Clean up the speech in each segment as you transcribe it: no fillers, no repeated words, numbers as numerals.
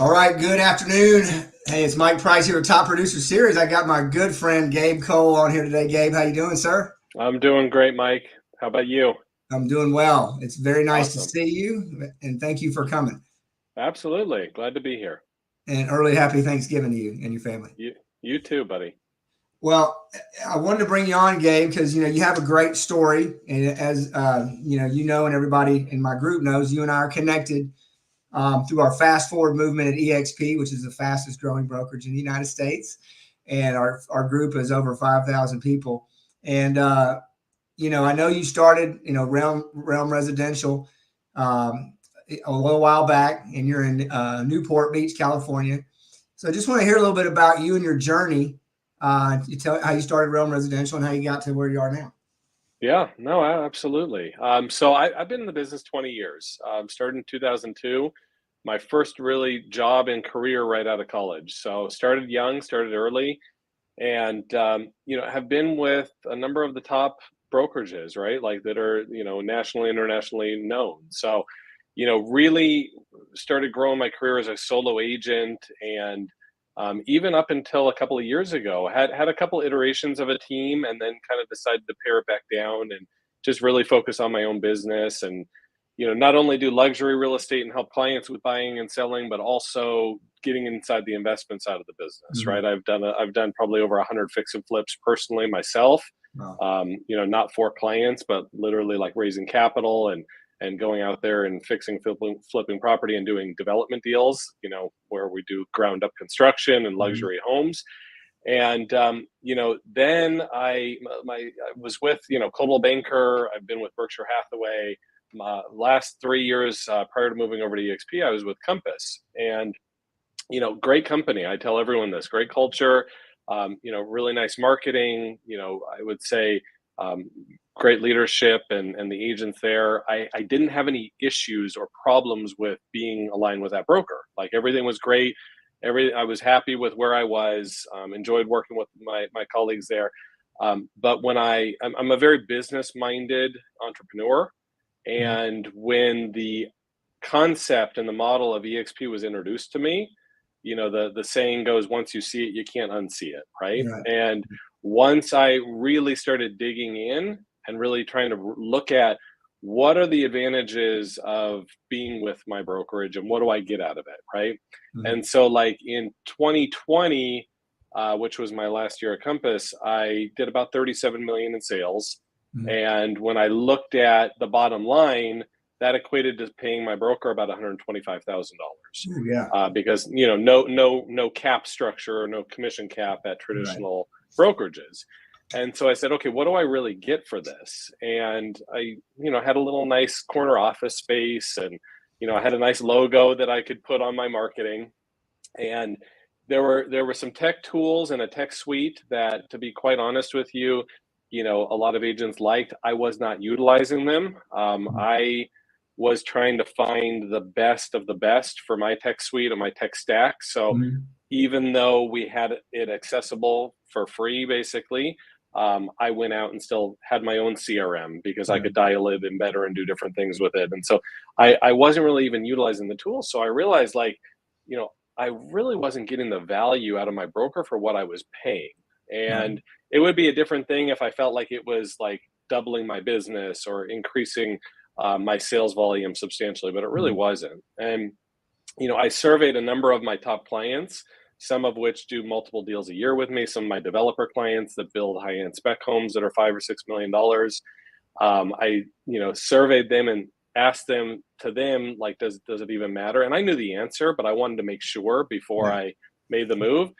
All right, good afternoon. Hey, it's Mike Price here with Top Producer Series. I got my good friend Gabe Cole on here today. Gabe, how you doing, sir? I'm doing great, Mike. How about you? I'm doing well. It's very nice to Awesome. see you, and thank you for coming. Absolutely. Glad to be here. And early happy Thanksgiving to you and your family. You too, buddy. Well, I wanted to bring you on, Gabe, because you have a great story, and as and everybody in my group knows, you and I are connected through our fast forward movement at EXP, which is the fastest growing brokerage in the United States. And our group is over 5,000 people. And, I know you started, Realm Residential a little while back, and you're in Newport Beach, California. So I just want to hear a little bit about you and your journey. You tell how you started Realm Residential and how you got to where you are now. Yeah, no, absolutely. So I've been in the business 20 years. Started in 2002. My first really job and career right out of college. So started young, started early, and have been with a number of the top brokerages, right? Like that are nationally, internationally known. So really started growing my career as a solo agent, and even up until a couple of years ago, had a couple iterations of a team, and then kind of decided to pare it back down and just really focus on my own business. And not only do luxury real estate and help clients with buying and selling, but also getting inside the investment side of the business, Mm-hmm. right? I've done probably over 100 fix and flips personally myself. Wow. Not for clients, but literally like raising capital and going out there and fixing, flipping property and doing development deals, where we do ground up construction and luxury homes. And then I was with Coldwell Banker. I've been with Berkshire Hathaway. My last 3 years prior to moving over to EXP, I was with Compass, and great company. I tell everyone this: great culture, really nice marketing. I would say great leadership and the agents there. I didn't have any issues or problems with being aligned with that broker. Like everything was great. I was happy with where I was. Enjoyed working with my colleagues there. But I'm a very business minded entrepreneur, and when the concept and the model of EXP was introduced to me, the saying goes, once you see it, you can't unsee it, right? Right. And once I really started digging in and really trying to look at what are the advantages of being with my brokerage and what do I get out of it, right? Mm-hmm. And so like in 2020, which was my last year at Compass, I did about 37 million in sales. Mm-hmm. And when I looked at the bottom line, that equated to paying my broker about $125,000. Yeah. Because no cap structure or no commission cap at traditional brokerages. And so I said, okay, what do I really get for this? And I had a little nice corner office space, and I had a nice logo that I could put on my marketing. And there were some tech tools and a tech suite that, to be quite honest with you, a lot of agents liked. I was not utilizing them. I was trying to find the best of the best for my tech suite and my tech stack. So even though we had it accessible for free, basically, I went out and still had my own CRM because I could dial it in better and do different things with it. And so I wasn't really even utilizing the tools. So I realized, I really wasn't getting the value out of my broker for what I was paying. And it would be a different thing if I felt like it was like doubling my business or increasing my sales volume substantially, but it really wasn't. And, I surveyed a number of my top clients, some of which do multiple deals a year with me, some of my developer clients that build high-end spec homes that are $5 or $6 million. I, surveyed them and asked them like, does it even matter? And I knew the answer, but I wanted to make sure before I made the move.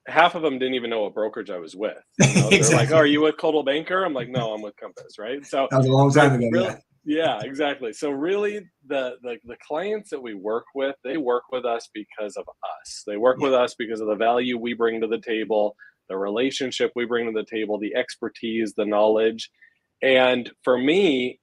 Half of them didn't even know what brokerage I was with. Exactly. They're like, "Oh, are you with Coldwell Banker?" I'm like, "No, I'm with Compass." Right? So that was a long time ago. Really, yeah, exactly. So really, the clients that we work with, they work with us because of us. They work with us because of the value we bring to the table, the relationship we bring to the table, the expertise, the knowledge. And for me,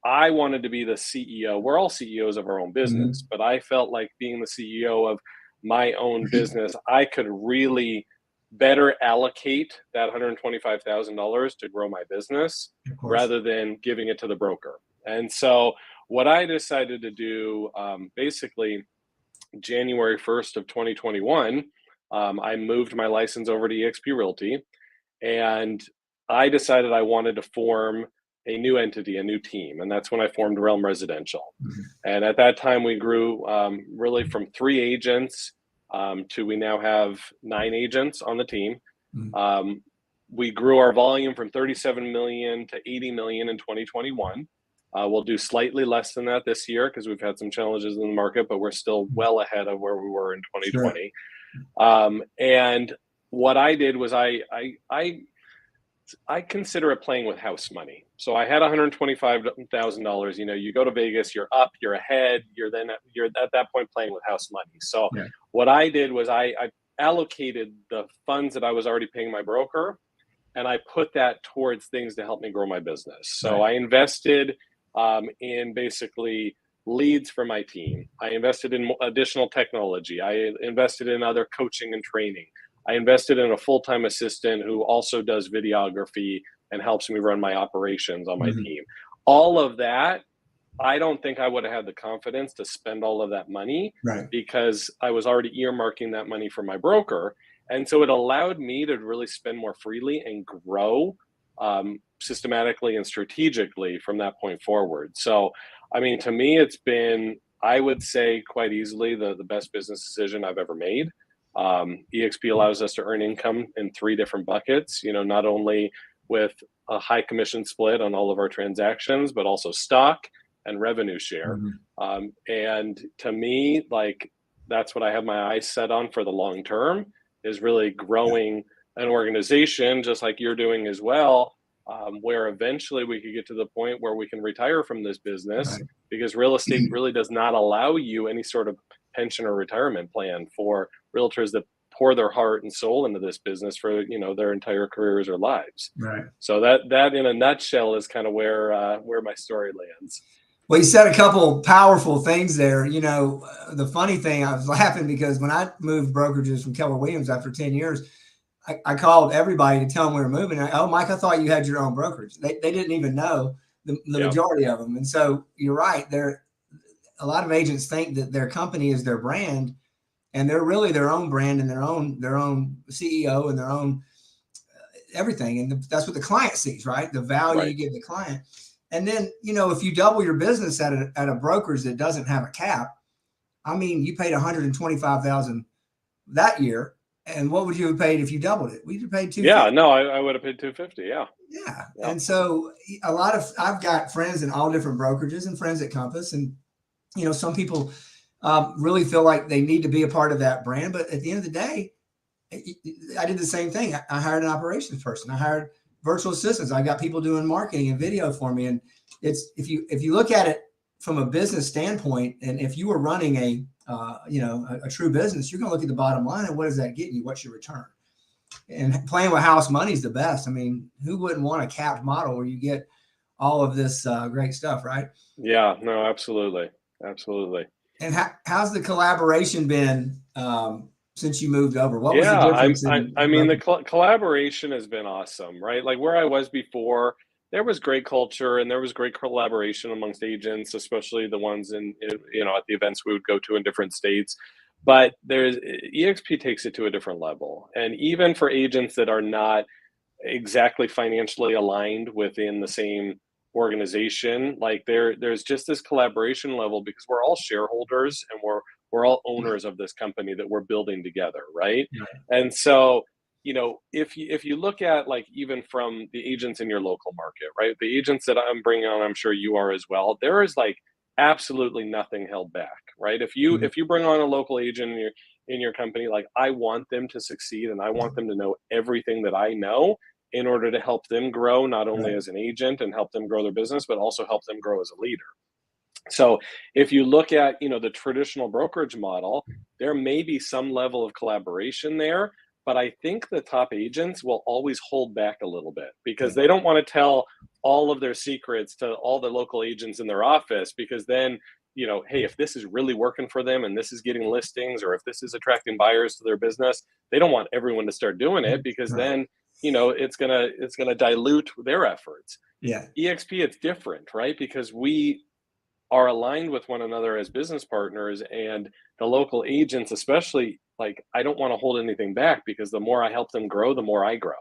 I wanted to be the CEO. We're all CEOs of our own business, but I felt like being the CEO of my own business, I could really better allocate that $125,000 to grow my business rather than giving it to the broker. And so what I decided to do, basically January 1st of 2021, I moved my license over to eXp Realty, and I decided I wanted to form a new entity, a new team, and that's when I formed Realm Residential. Mhm. And at that time, we grew really from 3 agents to we now have 9 agents on the team. Mhm. We grew our volume from 37 million to 80 million in 2021. We'll do slightly less than that this year because we've had some challenges in the market, but we're still well ahead of where we were in Sure. 2020. And what I did was I consider it playing with house money. So I had $125,000. You know, you go to Vegas, you're up, you're ahead, you're at that point playing with house money. So Yeah. what I did was I allocated the funds that I was already paying my broker, and I put that towards things to help me grow my business. So Right. I invested in basically leads for my team. I invested in additional technology. I invested in other coaching and training. I invested in a full-time assistant who also does videography and helps me run my operations on my Mhm. team. All of that, I don't think I would have had the confidence to spend all of that money Right. because I was already earmarking that money for my broker. And so it allowed me to really spend more freely and grow systematically and strategically from that point forward. So, I mean, to me, it's been, I would say, quite easily the best business decision I've ever made. EXP allows us to earn income in 3 different buckets, you know, not only with a high commission split on all of our transactions, but also stock and revenue share. Mhm. And to me, like, that's what I have my eyes set on for the long term, is really Yeah. growing an organization just like you're doing as well, where eventually we could get to the point where we can retire from this business, Right. because real estate really does not allow you any sort of pension or retirement plan for realtors that pour their heart and soul into this business for, you know, their entire careers or lives. Right. So that in a nutshell is kind of where my story lands. Well, you said a couple powerful things there. You know, the funny thing, I was laughing because when I moved brokerages from Keller Williams after 10 years, I called everybody to tell them we were moving. Oh, Mike, I thought you had your own brokerage. They didn't even know, the Yeah, majority of them. And so you're right. A lot of agents think that their company is their brand, and they're really their own brand and their own CEO and their own everything. And that's what the client sees, right? The value you right. give the client. And then, you know, if you double your business at a brokerage that doesn't have a cap, I mean, you paid 125,000 that year. And what would you have paid if you doubled it? We'd have paid Yeah, 250. no, I would have paid 250. Yeah, Yeah. yeah, And so I've got friends in all different brokerages and friends at Compass. And, you know, some people really feel like they need to be a part of that brand. But at the end of the day, I did the same thing. I hired an operations person. I hired virtual assistants. I got people doing marketing and video for me. And it's, if you look at it from a business standpoint, and if you were running a true business, you're going to look at the bottom line and what does that get you? What's your return? And playing with house money is the best. I mean, who wouldn't want a capped model where you get all of this great stuff, right? yeah. No, absolutely, absolutely. And how's the collaboration been since you moved over? What was the Yeah, difference in I mean, the brokerage? collaboration has been awesome, right? Like where I was before, there was great culture and there was great collaboration amongst agents, especially the ones you know, at the events we would go to in different states. But there's EXP takes it to a different level, and even for agents that are not exactly financially aligned within the same organization, like there's just this collaboration level because we're all shareholders and we're all owners of this company that we're building together, right? Right. And so, you know, if you look at, like, even from the agents in your local market, right, the agents that I'm bringing on, I'm sure you are as well, there is like absolutely nothing held back, right? Mhm. If you bring on a local agent in your company, like, I want them to succeed and I want them to know everything that I know in order to help them grow, not only Right. as an agent and help them grow their business, but also help them grow as a leader. So if you look at, you know, the traditional brokerage model, there may be some level of collaboration there, but I think the top agents will always hold back a little bit because Yeah. they don't want to tell all of their secrets to all the local agents in their office, because then, you know, hey, if this is really working for them and this is getting listings, or if this is attracting buyers to their business, they don't want everyone to start doing it because Right. then, you know, it's gonna dilute their efforts. Yeah. EXP, it's different, right? Because are aligned with one another as business partners, and the local agents, especially, like, I don't want to hold anything back because the more I help them grow, the more I grow.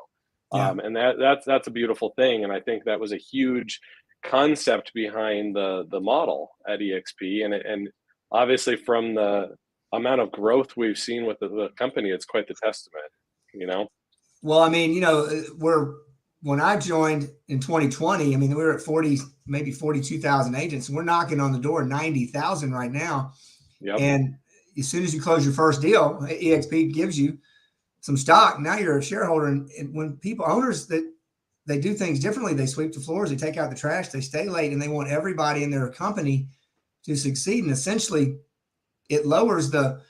Yeah. And that's a beautiful thing. And I think that was a huge concept behind the model at EXP. And obviously from the amount of growth we've seen with the company, it's quite the testament, you know? Well, I mean, when I joined in 2020, I mean, we were at 40, maybe 42,000 agents, and we're knocking on the door of 90,000 right now. Yep. And as soon as you close your first deal, EXP gives you some stock. Now you're a shareholder. And when people, owners, that they do things differently, they sweep the floors, they take out the trash, they stay late, and they want everybody in their company to succeed. And essentially, it lowers the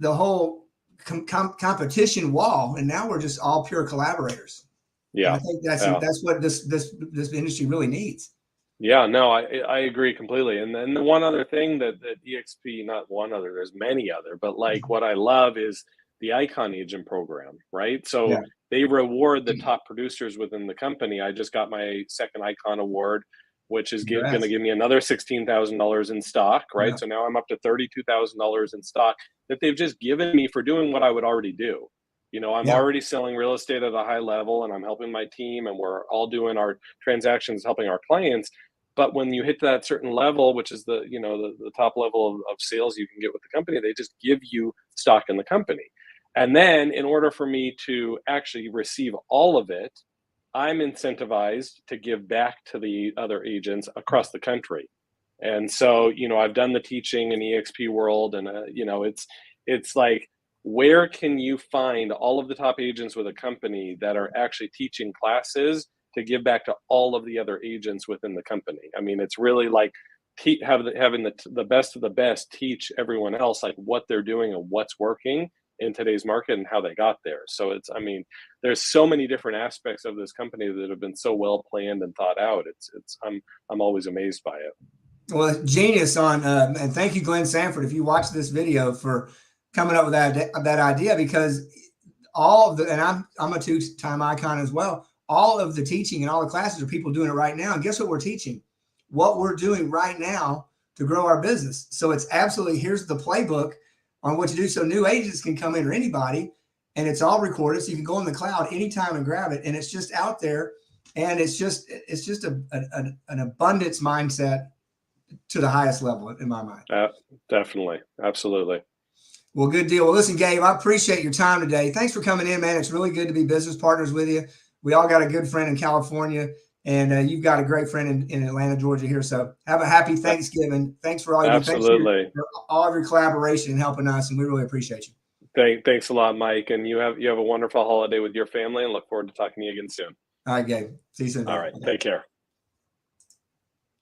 whole competition wall. And now we're just all pure collaborators. And Yeah. I think that's Yeah. what this industry really needs. Yeah, no, I agree completely. And then the one other thing that EXP, not one other, there's many other, but like what I love is the Icon Agent program, right? Yeah. So they reward the top producers within the company. I just got my second Icon award, which is going to give me another $16,000 in stock, right? Yeah. So now I'm up to $32,000 in stock that they've just given me for doing what I would already do. You know, I'm Yeah. already selling real estate at a high level, and I'm helping my team, and we're all doing our transactions, helping our clients. But when you hit that certain level, which is the top level of sales you can get with the company, they just give you stock in the company. And then in order for me to actually receive all of it, I'm incentivized to give back to the other agents across the country. And so, I've done the teaching in EXP world, and it's like, where can you find all of the top agents with a company that are actually teaching classes to give back to all of the other agents within the company? I mean, it's really like having the best of the best teach everyone else like what they're doing and what's working in today's market and how they got there. So I mean, there's so many different aspects of this company that have been so well planned and thought out. I'm always amazed by it. Well, genius on, and thank you, Glenn Sanford, if you watch this video, for coming up with that idea, because all of the, and I'm a 2-time Icon as well. All of the teaching and all the classes are people doing it right now. And guess what we're teaching? What we're doing right now to grow our business. So it's absolutely, here's the playbook on what to do. So new agents can come in, or anybody, and it's all recorded. So you can go in the cloud anytime and grab it. And it's just out there. And it's just an abundance mindset to the highest level in my mind. Definitely. Absolutely. Well, good deal. Well, listen, Gabe, I appreciate your time today. Thanks for coming in, man. It's really good to be business partners with you. We all got a good friend in California, and you've got a great friend in Atlanta, Georgia here. So have a happy Thanksgiving. Thanks for all you do. Absolutely. Thanks for all of your collaboration and helping us, and we really appreciate you. Thanks a lot, Mike. And you have a wonderful holiday with your family, and look forward to talking to you again soon. All right, Gabe. See you soon. All right. Take care.